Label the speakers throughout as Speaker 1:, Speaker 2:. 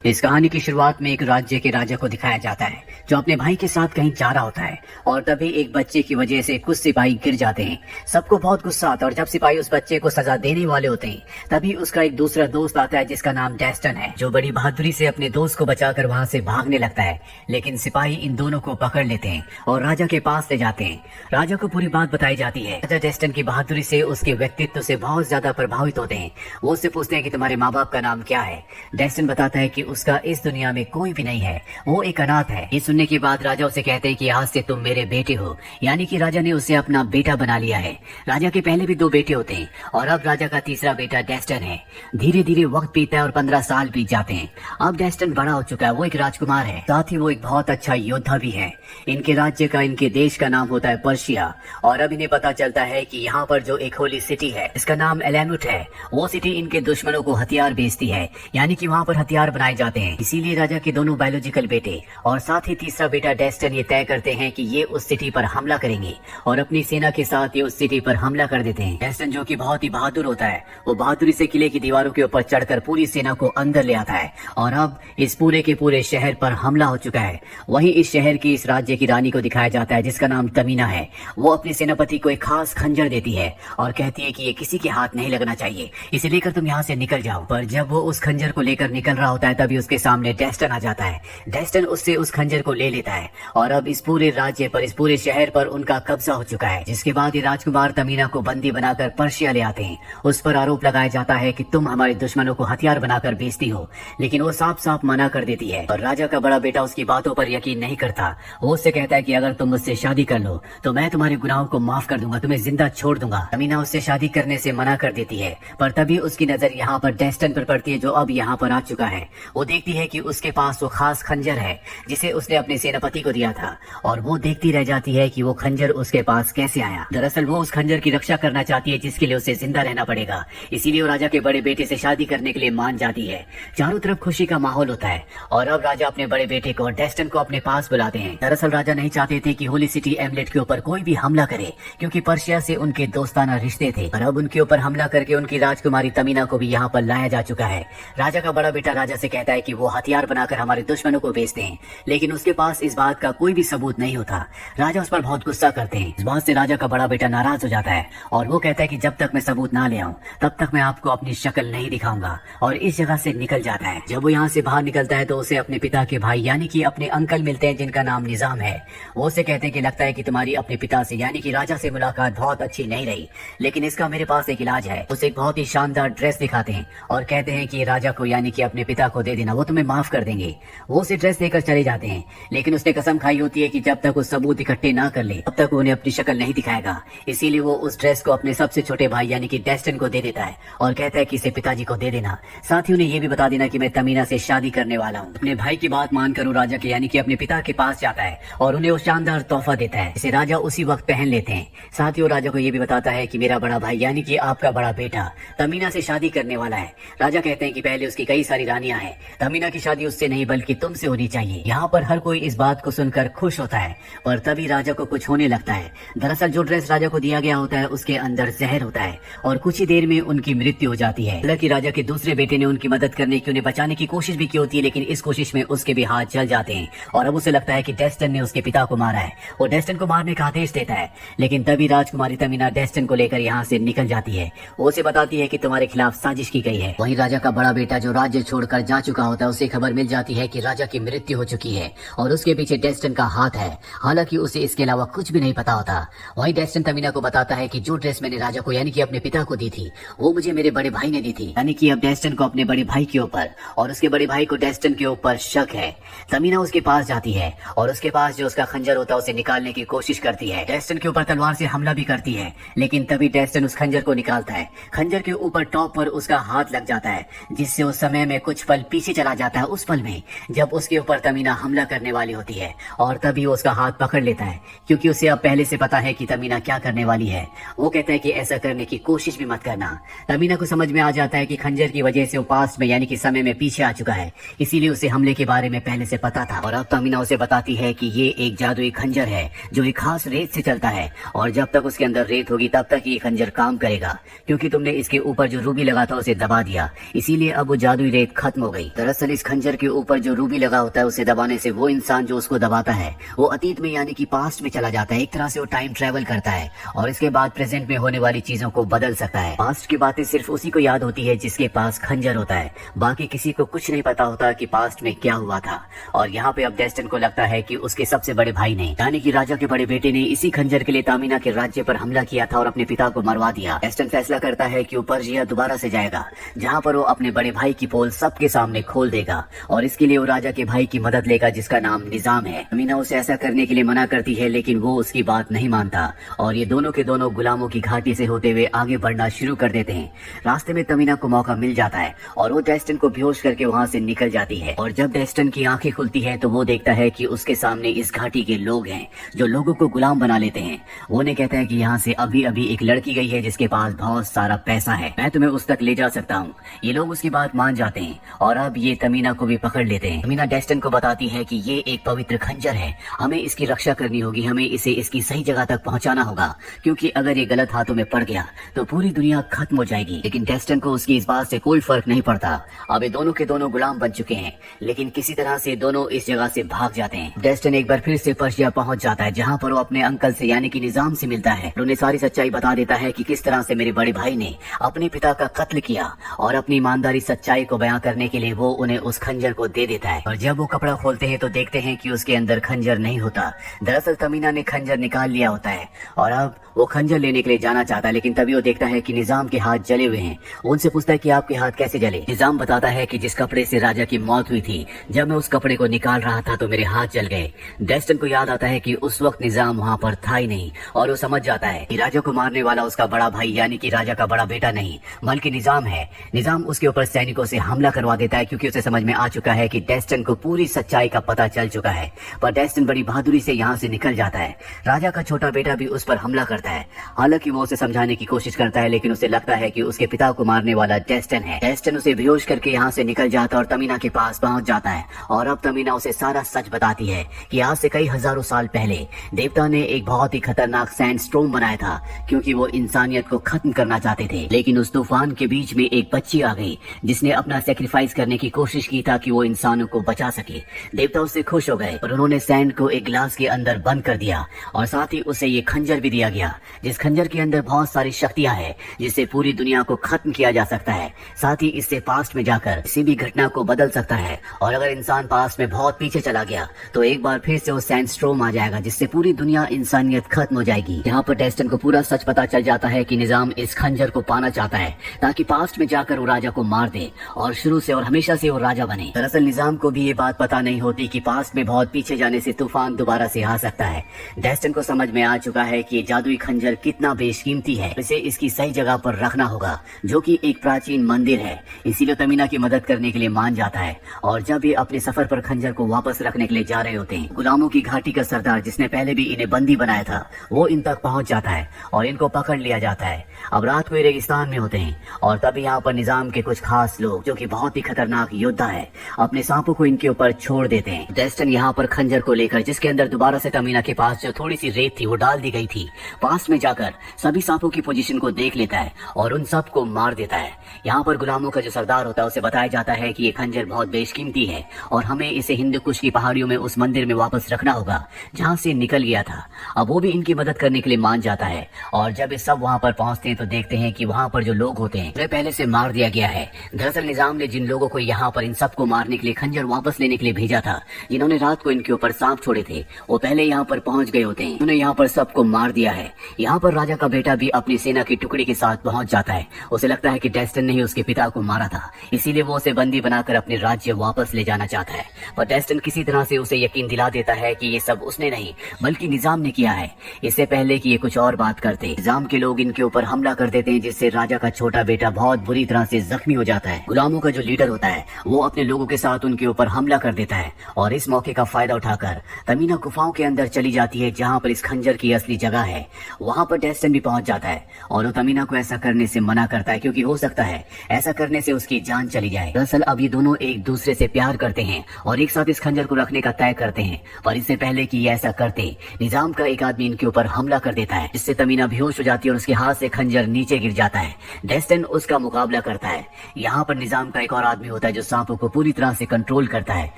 Speaker 1: इस कहानी की शुरुआत में एक राज्य के राजा को दिखाया जाता है जो अपने भाई के साथ कहीं जा रहा होता है और तभी एक बच्चे की वजह से कुछ सिपाही गिर जाते हैं। सबको बहुत गुस्सा आता है और जब सिपाही उस बच्चे को सजा देने वाले होते हैं तभी उसका एक दूसरा दोस्त आता है जिसका नाम डेस्टन है, जो बड़ी बहादुरी से अपने दोस्त को बचाकर वहाँ से भागने लगता है। लेकिन सिपाही इन दोनों को पकड़ लेते हैं और राजा के पास ले जाते हैं। राजा को पूरी बात बताई जाती है। राजा डेस्टन की बहादुरी से, उसके व्यक्तित्व से बहुत ज्यादा प्रभावित होते हैं। वो उससे पूछते हैं कि तुम्हारे माँ बाप का नाम क्या है। डेस्टन बताता है कि उसका इस दुनिया में कोई भी नहीं है, वो एक अनाथ है। ये सुनने के बाद राजा उसे कहते हैं कि आज से तुम मेरे बेटे हो, यानी कि राजा ने उसे अपना बेटा बना लिया है। राजा के पहले भी 2 बेटे होते हैं और अब राजा का तीसरा बेटा डेस्टन है। धीरे धीरे वक्त बीतता है और 15 साल बीत जाते हैं। अब डेस्टन बड़ा हो चुका है, वो एक राजकुमार है, साथ ही वो एक बहुत अच्छा योद्धा भी है। इनके राज्य का, इनके देश का नाम होता है पर्शिया। और अब इन्हें पता चलता है कि यहाँ पर जो एक होली सिटी है इसका नाम एलेमुट है, वो सिटी इनके दुश्मनों को हथियार बेचती है, यानी कि वहाँ पर हथियार बनाए जाते हैं। इसीलिए राजा के दोनों बायोलॉजिकल बेटे और साथ ही तीसरा बेटा डेस्टन ये तय करते हैं कि ये उस सिटी पर हमला करेंगे और अपनी सेना के साथ ये उस सिटी पर हमला कर देते हैं। डेस्टन जो कि बहुत ही बहादुर होता है, वो बहादुरी से किले की दीवारों के ऊपर चढ़कर पूरी सेना को अंदर ले आता है और अब इस पूरे के पूरे शहर पर हमला हो चुका है। वहीं इस शहर की, इस राज्य की रानी को दिखाया जाता है जिसका नाम तमीना है। वो अपने सेनापति को एक खास खंजर देती है और कहती है कि ये किसी के हाथ नहीं लगना चाहिए, इसे लेकर तुम यहाँ से निकल जाओ। पर जब वो उस खंजर को लेकर निकल रहा होता है तभी उसके सामने डेस्टन आ जाता है। डेस्टन उससे उस खंजर को ले लेता है और अब इस पूरे राज्य पर, इस पूरे शहर पर उनका कब्जा हो चुका है। जिसके बाद ये राजकुमार तमीना को बंदी बनाकर पर्शिया ले आते हैं। उस पर आरोप लगाया जाता है कि तुम हमारे दुश्मनों को हथियार बनाकर बेचती हो, लेकिन वो साफ साफ मना कर देती है। और राजा का बड़ा बेटा उसकी बातों पर यकीन नहीं करता। वो उससे कहता है कि अगर तुम मुझसे शादी कर लो तो मैं तुम्हारे गुनाहों को माफ कर दूंगा, तुम्हें जिंदा छोड़ दूंगा। तमीना उससे शादी करने से मना कर देती है, पर तभी उसकी नजर यहाँ पर डेस्टन पर पड़ती है जो अब यहाँ पर आ चुका है। वो देखती है कि उसके पास वो खास खंजर है जिसे उसने अपने सेनापति को दिया था और वो देखती रह जाती है कि वो खंजर उसके पास कैसे आया। दरअसल वो उस खंजर की रक्षा करना चाहती है जिसके लिए उसे जिंदा रहना पड़ेगा। इसीलिए वो राजा के बड़े बेटे से शादी करने के लिए मान जाती है। चारों तरफ खुशी का माहौल होता है और अब राजा अपने बड़े बेटे को, डेस्टन को अपने पास बुलाते हैं। दरअसल राजा नहीं चाहते थे कि होली सिटी एमलेट के ऊपर कोई भी हमला करे, क्योंकि पर्शिया से उनके दोस्ताना रिश्ते थे। और अब उनके ऊपर हमला करके उनकी राजकुमारी तमीना को भी यहाँ पर लाया जा चुका है। राजा का बड़ा बेटा राजा से कहता है कि वो हथियार बनाकर हमारे दुश्मनों को बेचते हैं, लेकिन उसके पास इस बात का कोई भी सबूत नहीं होता। राजा उस पर बहुत गुस्सा करते हैं। इस बात से राजा का बड़ा बेटा नाराज हो जाता है और वो कहता है कि जब तक मैं सबूत ना ले आऊं तब तक मैं आपको अपनी शक्ल नहीं दिखाऊंगा, और इस जगह से निकल जाता है। जब वो यहाँ से बाहर निकलता है तो उसे अपने पिता के भाई यानी कि अपने अंकल मिलते हैं जिनका नाम निजाम है। वो उसे कहते हैं कि लगता है कि तुम्हारी अपने पिता से यानी कि राजा से मुलाकात बहुत अच्छी नहीं रही, लेकिन इसका मेरे पास एक इलाज है। उसे एक बहुत ही शानदार ड्रेस दिखाते हैं और कहते हैं कि राजा को यानी कि अपने पिता को दे देना, वो तुम्हें माफ कर देंगे। वो उसे ड्रेस देकर चले जाते हैं, लेकिन उसने कसम खाई होती है कि जब तक वो सबूत इकट्ठे ना कर ले तब तक उन्हें अपनी शक्ल नहीं दिखाएगा। इसीलिए वो उस ड्रेस को अपने सबसे छोटे भाई यानी कि डेस्टन को दे देता है और कहता है कि इसे पिताजी को दे देना। साथ ही उन्हें ये भी बता देना कि मैं तमीना से शादी करने वाला हूँ। अपने भाई की बात मानकर वो राजा के यानी कि अपने पिता के पास जाता है और उन्हें वो शानदार तोहफा देता है, जिसे राजा उसी वक्त पहन लेते हैं। साथ ही वो राजा को ये भी बताता है कि मेरा बड़ा भाई यानी कि आपका बड़ा बेटा तमीना से शादी करने वाला है। राजा कहते हैं कि पहले उसकी कई सारी रानियां हैं, तमीना की शादी उससे नहीं बल्कि तुमसे होनी चाहिए। यहाँ पर हर कोई इस बात को सुनकर खुश होता है, पर तभी राजा को कुछ होने लगता है। दरअसल जो ड्रेस राजा को दिया गया होता है उसके अंदर जहर होता है और कुछ ही देर में उनकी मृत्यु हो जाती है। हालांकि राजा के दूसरे बेटे ने उनकी मदद करने की, उन्हें बचाने की कोशिश भी की होती है, लेकिन इस कोशिश में उसके भी हाथ जल जाते हैं और अब उसे लगता है कि डेस्टन ने उसके पिता को मारा है। वो डेस्टन को मारने का आदेश देता है, लेकिन तभी राजकुमारी तमीना डेस्टन को लेकर यहाँ से निकल जाती है। वो उसे बताती है कि तुम्हारे खिलाफ साजिश की गई है। वहीं राजा का बड़ा बेटा जो राज्य छोड़कर जा चुका होता है उसे खबर मिल जाती है कि राजा की मृत्यु हो चुकी है और उसके पीछे डेस्टन का हाथ है। हालांकि उसे इसके अलावा कुछ भी नहीं पता होता। वहीं डेस्टन तमीना को बताता है कि जो ड्रेस मैंने राजा को यानी कि अपने पिता को दी थी वो मुझे मेरे बड़े भाई ने दी थी, यानी कि अब डेस्टन को अपने बड़े भाई के ऊपर और उसके बड़े भाई को डेस्टन के ऊपर शक है। तमीना उसके पास जाती है और उसके पास जो उसका खंजर होता है उसे निकालने की कोशिश करती है। डेस्टन के ऊपर तलवार से हमला भी करती है, लेकिन तभी डेस्टन उस खंजर को निकालता है। खंजर के ऊपर टॉप पर उसका हाथ लग जाता है, जिससे उस समय में कुछ पल पीछे चला जाता है, उस पल में जब उसके ऊपर तमीना हमला करने वाली होती है। और तभी वो उसका हाथ पकड़ लेता है, क्योंकि उसे अब पहले से पता है कि तमीना क्या करने वाली है। वो कहता है कि ऐसा करने की कोशिश भी मत करना। तमीना को समझ में आ जाता है कि खंजर की वजह से वो पास्ट में यानी कि समय में पीछे आ चुका है, इसीलिए उसे हमले के बारे में पहले से पता था। और अब तमीना उसे बताती है कि ये एक जादुई खंजर है जो एक खास रेत से चलता है और जब तक उसके अंदर रेत होगी तब तक ये खंजर काम करेगा, क्योंकि तुमने इसके ऊपर जो रूबी लगा था उसे दबा दिया, इसीलिए अब वो जादुई रेत खत्म हो गई। दरअसल इस खंजर के ऊपर जो रूबी लगा होता है उसे दबाने से वो इंसान जो उसको दबाता है वो अतीत में यानी कि पास्ट में चला जाता है। एक तरह से वो टाइम ट्रेवल करता है और इसके बाद प्रेजेंट में होने वाली चीजों को बदल सकता है। पास्ट की बातें सिर्फ उसी को याद होती है जिसके पास खंजर होता है, बाकी किसी को कुछ नहीं पता होता कि पास्ट में क्या हुआ था। और यहाँ पे अब डेस्टिन को लगता है कि उसके सबसे बड़े भाई ने यानी कि राजा के बड़े बेटे ने इसी खंजर के लिए तामीना के राज्य पर हमला किया था और अपने पिता को मरवा दिया। डेस्टिन फैसला करता है कि वो पर्जिया दोबारा से जाएगा जहाँ पर वो अपने बड़े भाई की पोल सबके सामने खोल देगा और इसके लिए वो राजा के भाई की मदद लेगा जिसका नाम निजाम है। तामीना उसे ऐसा करने के लिए मना करती है लेकिन वो उसकी बात नहीं मानता और ये दोनों के दोनों गुलामों की घाटी से होते हुए आगे बढ़ना शुरू कर देते हैं। रास्ते में तामीना को मौका मिल जाता है और वो डेस्टिन को बेहोश करके वहाँ से निकल जाती है और जब डेस्टिन की आंखें खुलती है तो वो देखता है कि उसके सामने इस घाटी के लोग हैं जो लोगों को गुलाम बना लेते हैं। वो उन्हें कहता है कि यहाँ से अभी अभी एक लड़की गई है जिसके पास बहुत सारा पैसा है, मैं तुम्हें उस तक ले जा सकता हूँ। ये लोग उसकी बात मान जाते हैं और अब ये तमीना को भी पकड़ लेते हैं। तमीना डेस्टिन को बताती है कि ये एक पवित्र खंजर है, हमें इसकी रक्षा करनी होगी, हमें इसे इसकी सही जगह तक पहुंचाना होगा क्योंकि अगर ये गलत हाथों में पड़ गया तो पूरी दुनिया खत्म हो जाएगी। लेकिन डेस्टिन को उसकी इस बात से कोई फर्क नहीं पड़ता। अब ये दोनों के दोनों गुलाम बन चुके हैं लेकिन किसी तरह से दोनों इस जगह से भाग जाते हैं। डेस्टिन एक बार फिर से पर्शिया पहुंच जाता है जहाँ पर वो अपने अंकल से यानी कि निजाम से मिलता है। उन्हें सारी सच्चाई बता देता है कि किस तरह से मेरे बड़े भाई ने अपने पिता का कत्ल किया और अपनी ईमानदारी सच्चाई को बयां करने के लिए वो उन्हें उस खंजर को दे देता है। और जब वो कपड़ा खोलते हैं तो देखते हैं कि उसके अंदर खंजर नहीं होता। दरअसल तमीना ने खंजर निकाल लिया होता है और अब वो खंजर लेने के लिए जाना चाहता है लेकिन तभी वो देखता है कि निजाम के हाथ जले हुए हैं। उनसे पूछता है कि आपके हाथ कैसे जले। निजाम बताता है कि जिस कपड़े से राजा की मौत हुई थी जब मैं उस कपड़े को निकाल रहा था तो मेरे हाथ जल गए। डेस्टिन को याद आता है कि उस वक्त निजाम वहाँ पर था ही नहीं और वो समझ जाता है कि राजा को मारने वाला उसका बड़ा भाई यानी कि राजा का बड़ा बेटा नहीं बल्कि निजाम है। निजाम उसके ऊपर सैनिकों से हमला करवा देता है क्योंकि उसे समझ में आ चुका है कि डेस्टिन को पूरी सच्चाई का पता चल चुका है। पर डेस्टिन बड़ी बहादुरी से यहाँ से निकल जाता है। राजा का छोटा बेटा भी उस पर हमला करता है। हालांकि वो उसे समझाने की कोशिश करता है लेकिन उसे लगता है कि उसके पिता को मारने वाला डेस्टिन है। डेस्टिन उसे बेहोश करके यहाँ से निकल जाता है और तमीना के पास पहुंच जाता है और अब तमीना उसे सारा सच बताती है कि आज से कई हजारों साल पहले देवता ने एक बहुत ही खतरनाक सैंडस्टॉर्म बनाया था क्योंकि वो इंसानियत को खत्म करना चाहते थे। लेकिन उस तूफान के बीच में एक बच्ची आ गई जिसने अपना सेक्रीफाइस करने की कोशिश की ताकि वो इंसानों को बचा सके। देवता उससे खुश हो गए और उन्होंने सैंड को एक ग्लास के अंदर बंद कर दिया और साथ ही उसे ये खंजर भी दिया गया जिस खंजर के अंदर बहुत सारी शक्तियां हैं जिससे पूरी दुनिया को खत्म किया जा सकता है। साथ ही इससे पास्ट में जाकर किसी भी घटना को बदल सकता है और अगर इंसान पास्ट में बहुत पीछे चला गया तो एक बार फिर से वो सैंडस्टॉर्म आ जाएगा जिससे पूरी दुनिया इंसानियत खत्म हो जाएगी। यहाँ पर डेस्टिन को पूरा सच पता चल जाता है कि निजाम इस खंजर को पाना चाहता है ताकि पास्ट में जाकर वो राजा को मार दे और शुरू से और हमेशा से वो राजा बने। दरअसल निजाम को भी ये बात पता नहीं होती कि पास्ट में बहुत पीछे जाने से तूफान दोबारा से आ सकता है। डेस्टिन को समझ में आ चुका है कि ये जादुई खंजर कितना बेशकीमती है, इसे इसकी सही जगह पर रखना होगा जो कि एक प्राचीन मंदिर है। इसीलिए तमीना की मदद करने के लिए मान जाता है और जब ये अपने सफर पर खंजर को वापस रखने के लिए जा रहे होते हैं गुलामों की घाटी का सरदार जिसने पहले भी इन्हें बंदी बनाया था वो इन तक पहुंच जाता है और इनको पकड़ लिया जाता है। अब रात को ये रेगिस्तान में होते हैं और तभी यहाँ पर निजाम के कुछ खास लोग जो कि बहुत ही खतरनाक योद्धा है अपने सांपों को इनके ऊपर छोड़ देते हैं। डेस्टिन यहाँ पर खंजर को लेकर जिसके अंदर दोबारा से तमीना के पास जो थोड़ी सी रेत थी वो डाल दी गई थी पास में जाकर सभी सांपों की पोजीशन को देख लेता है और उन सब को मार देता है। यहाँ पर गुलामों का जो सरदार होता है उसे बताया जाता है कि ये खंजर बहुत बेशकीमती है और हमें इसे हिंदू कुश की पहाड़ियों में उस मंदिर में वापस रखना होगा जहाँ से निकल गया था। अब वो भी इनकी मदद करने के लिए मान जाता है और जब ये सब वहाँ पर पहुँचते हैं तो देखते हैं कि वहाँ पर जो लोग होते हैं उन्हें पहले से मार दिया गया है। दरअसल निजाम ने जिन लोगों को यहाँ पर इन सबको मारने के लिए खंजर वापस लेने के लिए भेजा था जिन्होंने रात को इनके ऊपर सांप छोड़े थे वो पहले यहाँ पर पहुँच गए होते हैं। उन्होंने यहाँ पर सबको मार दिया है। यहाँ पर राजा का बेटा भी अपनी सेना की टुकड़ी के साथ पहुँच जाता है। उसे लगता है कि डेस्टिन ने ही उसके पिता को मारा था इसीलिए वो उसे बंदी बनाकर अपने राज्य वापस ले जाना चाहता है। पर डेस्टिन किसी तरह से उसे यकीन दिला देता है कि ये सब उसने नहीं बल्कि निजाम ने किया है। इससे पहले कि ये कुछ और बात करते निजाम के लोग इनके ऊपर हमला कर देते हैं जिससे राजा का छोटा बेटा बहुत बुरी तरह से जख्मी हो जाता है। गुलामों का जो लीडर होता है वो अपने लोगों के साथ उनके ऊपर हमला कर देता है और इस मौके का फायदा उठाकर तमीना गुफाओं के अंदर चली जाती है जहाँ पर इस खंजर की असली जगह है। वहाँ पर डेस्टिन भी पहुंच जाता है और वो तमीना को ऐसा करने से मना करता है क्योंकि हो सकता है ऐसा करने से उसकी जान चली जाए। दरअसल अब ये दोनों एक दूसरे से प्यार करते हैं और एक साथ इस खंजर को रखने का तय करते हैं। पर इससे पहले कि ये ऐसा करते निजाम का एक आदमी इनके ऊपर हमला कर देता है जिससे तमीना बेहोश हो जाती है और उसके हाथ से खंजर नीचे गिर जाता है। डेस्टिन उसका मुकाबला करता है। यहाँ पर निजाम का एक और आदमी होता है जो सांपों को पूरी तरह से कंट्रोल करता है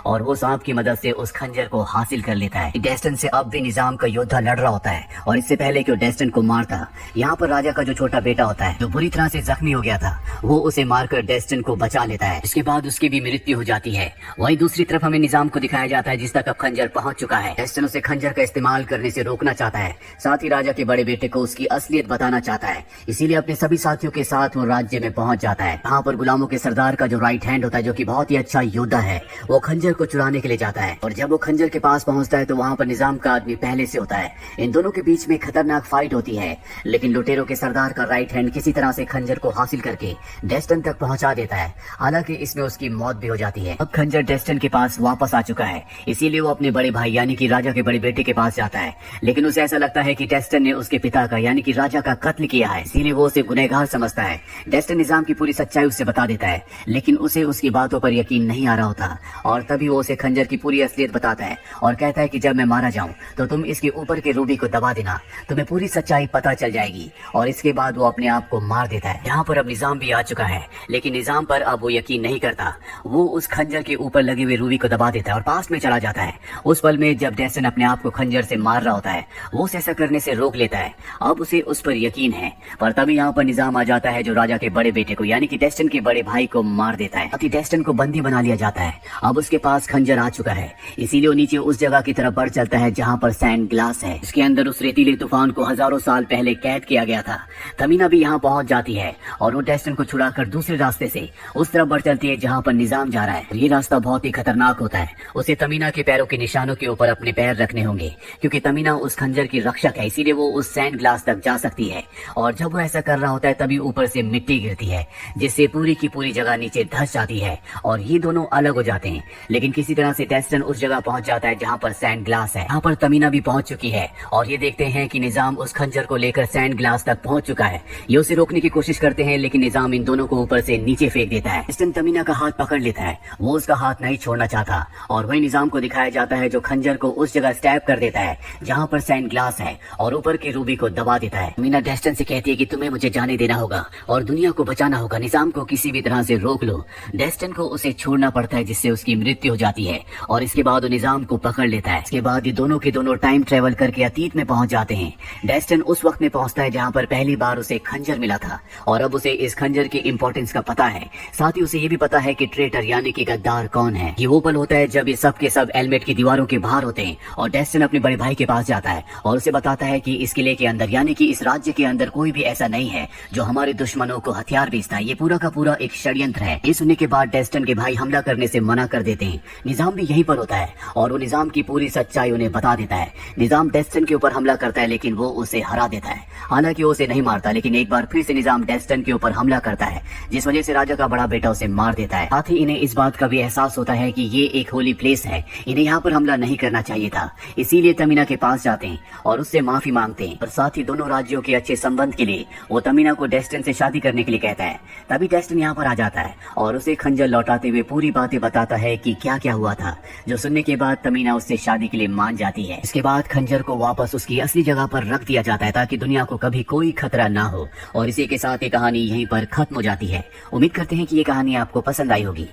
Speaker 1: और वो सांप की मदद से उस खंजर को हासिल कर लेता है। डेस्टन से अब भी निजाम का योद्धा लड़ रहा होता है और इससे पहले कि वो डेस्टन को मारता, यहाँ पर राजा का जो छोटा बेटा होता है जो बुरी तरह से जख्मी हो गया था, वो उसे मारकर डेस्टन को बचा लेता है। इसके बाद उसकी भी मृत्यु हो जाती है। वहीं दूसरी तरफ हमें निजाम को दिखाया जाता है जिस तक अब खंजर पहुंच चुका है। डेस्टन उसे खंजर का इस्तेमाल करने से रोकना चाहता है, साथ ही राजा के बड़े बेटे को उसकी असलियत बताना चाहता है। इसीलिए अपने सभी साथियों के साथ वो राज्य में पहुंच जाता है। यहाँ पर गुलामों के सरदार का जो राइट हैंड होता है, जो कि बहुत ही अच्छा योद्धा है, वो खंजर को चुराने के लिए जाता है। और जब वो खंजर के पास पहुंचता है तो वहाँ पर निजाम का आदमी पहले से होता है। इन दोनों के बीच में खतरनाक फाइट होती है, लेकिन लुटेरों के सरदार का राइट हैंड किसी तरह से खंजर को हासिल करके डेस्टन तक पहुंचा देता है। हालांकि इसमें उसकी मौत भी हो जाती है। अब खंजर डेस्टन के पास वापस आ चुका है, इसीलिए वो अपने बड़े भाई यानी कि राजा के बड़े बेटे के पास जाता है। लेकिन उसे ऐसा लगता है कि डेस्टन ने उसके पिता का यानी कि राजा का कत्ल किया है, इसीलिए वो उसे गुनहगार समझता है। डेस्टन निजाम की पूरी सच्चाई उससे बता देता है, लेकिन उसे उसकी बातों पर यकीन नहीं आ रहा होता और तभी वो उसे खंजर की पूरी असलियत बताता है और कहता है कि जब मैं मारा जाऊं तो तुम इसके ऊपर के रूबी को दबा देना, तुम्हें पूरी सच्चाई पता चल जाएगी। और इसके बाद वो अपने आप को मार देता है। यहाँ पर अब निजाम भी आ चुका है, लेकिन निजाम पर अब वो यकीन नहीं करता। वो उस खंजर के ऊपर लगे हुए रूबी को दबा देता है और पास में चला जाता है। उस पल में जब डेस्टन अपने आप को खंजर से मार रहा होता है, वो उसे ऐसा करने से रोक लेता है। अब उसे उस पर यकीन है, पर तभी यहाँ पर निजाम आ जाता है जो राजा के बड़े बेटे को यानी कि डेस्टन के बड़े भाई को मार देता है। अभी डेस्टन को बंदी बना लिया जाता है। अब उसके पास खंजर आ चुका है, इसीलिए वो नीचे उस जगह की तरफ बढ़ चलता है जहाँ पर सैंड ग्लास है। इसके अंदर उस रेतीले तूफान को हजारों साल पहले कैद किया गया था। तमीना भी यहाँ पहुंच जाती है और वो डेस्टन को छुड़ाकर दूसरे रास्ते से उस तरफ बढ़ चलती है जहाँ पर निजाम जा रहा है। ये रास्ता बहुत ही खतरनाक होता है। उसे तमीना के पैरों के निशानों के ऊपर अपने पैर रखने होंगे, क्योंकि तमीना उस खंजर की रक्षक है, इसीलिए वो उस सैंड ग्लास तक जा सकती है। और जब वो ऐसा कर रहा होता है तभी ऊपर से मिट्टी गिरती है, जिससे पूरी की पूरी जगह नीचे धंस जाती है और ये दोनों अलग हो जाते हैं। लेकिन किसी तरह से डेस्टन उस जगह पहुंच जाता है जहाँ पर सैंड ग्लास है। यहाँ पर तमीना भी पहुंच चुकी है और ये देखते हैं कि निजाम उस खंजर को लेकर सैंड ग्लास तक पहुंच चुका है। ये उसे रोकने की कोशिश करते हैं, लेकिन निजाम इन दोनों को ऊपर से नीचे फेंक देता है। डेस्टन तमीना का हाथ पकड़ लेता है, वो उसका हाथ नहीं छोड़ना चाहता और वही निजाम को दिखाया जाता है जो खंजर को उस जगह स्टैब कर देता है जहाँ पर सैंड ग्लास है और ऊपर के रूबी को दबा देता है। तमीना डेस्टन से कहती है कि तुम्हें मुझे जाने देना होगा और दुनिया को बचाना होगा, निजाम को किसी भी तरह से रोक लो। डेस्टन को उसे छोड़ना पड़ता है जिससे उसकी मृत्यु हो जाती है और इसके बाद वो निजाम को पकड़ लेता है। इसके बाद ये दोनों के दोनों टाइम ट्रेवल करके अतीत में पहुंच जाते हैं। डेस्टन उस वक्त में पहुंचता है जहां पर पहली बार उसे खंजर मिला था और अब उसे इस खंजर की इंपॉर्टेंस का पता है। साथ ही उसे ये भी पता है कि ट्रेटर यानी कि गद्दार कौन है। ये वो पल होता है जब ये सब के सब एलमेट की दीवारों के बाहर होते हैं और डेस्टन अपने बड़े भाई के पास जाता है और उसे बताता है कि इस किले के अंदर यानी कि इस राज्य के अंदर कोई भी ऐसा नहीं है जो हमारे दुश्मनों को हथियार बेचता है। ये पूरा का पूरा एक षड्यंत्र है। ये सुनने के बाद डेस्टन के भाई हमला करने से मना कर देते हैं। निजाम भी यहीं पर होता है और वो निजाम की पूरी सच्चाई उन्हें बता देता है। निजाम डेस्टन के ऊपर हमला करता है, लेकिन वो उसे हरा देता है। हालांकि वो उसे नहीं मारता, लेकिन एक बार फिर से निजाम डेस्टन के ऊपर हमला करता है, जिस वजह से राजा का बड़ा बेटा उसे मार देता है। साथ ही इन्हें इस बात का भी एहसास होता है कि ये एक होली प्लेस है, इन्हें यहाँ पर हमला नहीं करना चाहिए था। इसीलिए तमीना के पास जाते हैं और उससे माफी मांगते हैं और साथ ही दोनों राज्यों के अच्छे संबंध के लिए वो तमीना को डेस्टन से शादी करने के लिए कहता है। तभी डेस्टन यहाँ पर आ जाता है और उसे खंजर लौटाते हुए पूरी बातें बताता है कि क्या क्या हुआ था, जो सुनने के बाद तमीना उससे शादी के लिए मान जाती है। इसके बाद खंजर को वापस उसकी असली जगह पर रख दिया जाता है ताकि दुनिया को कभी कोई खतरा ना हो और इसी के साथ ये कहानी यहीं पर खत्म हो जाती है। उम्मीद करते हैं कि ये कहानी आपको पसंद आई होगी।